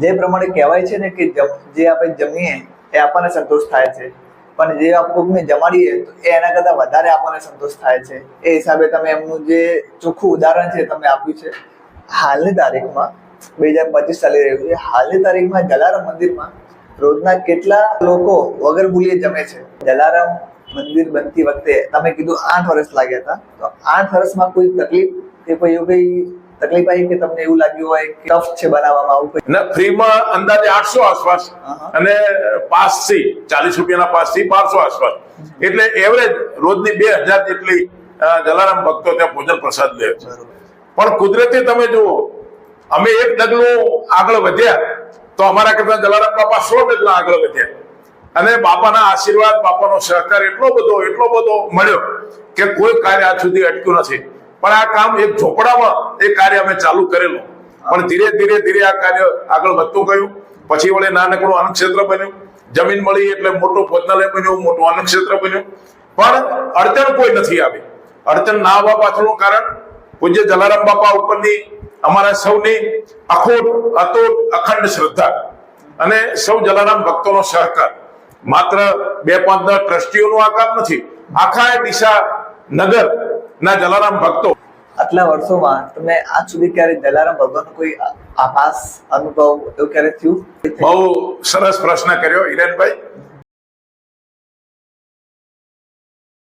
જે પ્રમાણે કહેવાય છે ને કે જે આપણે જમીએ એ આપણને સંતોષ થાય છે, પણ જે કોકને જમાડીએ તો એ એના કરતાં વધારે આપણને સંતોષ થાય છે. એ હિસાબે તમે એમનું જે ચોખ્ખું ઉદાહરણ છે તમે આપ્યું છે. હાલની તારીખમાં 2025 ચાલી રહ્યું છે. હાલની તારીખમાં જલારામ મંદિરમાં રોજના કેટલા લોકો વગર ભૂલીએ જમે છે. જલારામ મંદિર બનતી વખતે તમે કીધું 8 વર્ષ લાગ્યા હતા, તો 8 વર્ષમાં કોઈ તકલીફ કે કોઈ એવું કઈ તકલીફ આવી કે તમને એવું લાગ્યું હોય કે ટફ છે બનાવવામાં? આવું કઈ ના, ફ્રીમાં અંદાજે 800 આસપાસ અને પાસથી 40 રૂપિયાના પાસથી 1200 આસપાસ, એટલે એવરેજ રોજની 2000 જેટલી જલારામ ભક્તો ત્યાં ભોજન પ્રસાદ લે છે. પણ કુદરતી તમે જુઓ, અમે એક ડગલું આગળ વધ્યા તો અમારા કરતા જલારામ બાપા 100 ડગલા આગળ વધ્યા, અને બાપાના આશીર્વાદ, બાપાનો સહકાર એટલો બધો મળ્યો કે કોઈ કાર્ય આજ સુધી અટક્યું નથી. પણ આ કામ એક ઝોપડામાં એ કાર્ય અમે ચાલુ કરેલું, પણ ધીરે ધીરે આ કાર્ય આગળ વધતું ગયું. પછી વળે નાનકડું અન્નક્ષેત્ર બન્યું, જમીન મળી એટલે મોટું ભોજનાલય બન્યું, મોટું અન્નક્ષેત્ર બન્યું, પણ અડચણ કોઈ નથી આવી. અડચણ ના આવવા પાછળનું કારણ પૂજ્ય જલારામ બાપા ઉપરની અમારા સૌની અતૂટ અખંડ શ્રદ્ધા અને સૌ જલારામ ભક્તોનો સહકાર. માત્ર 2-5 ટ્રસ્ટીઓનું આ કામ નથી, આખા ડીસા નગર ના જલારામ ભક્તો. આટલા વર્ષોમાં તમે આજ સુધી ક્યારે જલારામ ભગવાનનો કોઈ આભાસ અનુભવ એવું ક્યારે થયું? બહુ સરસ પ્રશ્ન કર્યો હિરેનભાઈ.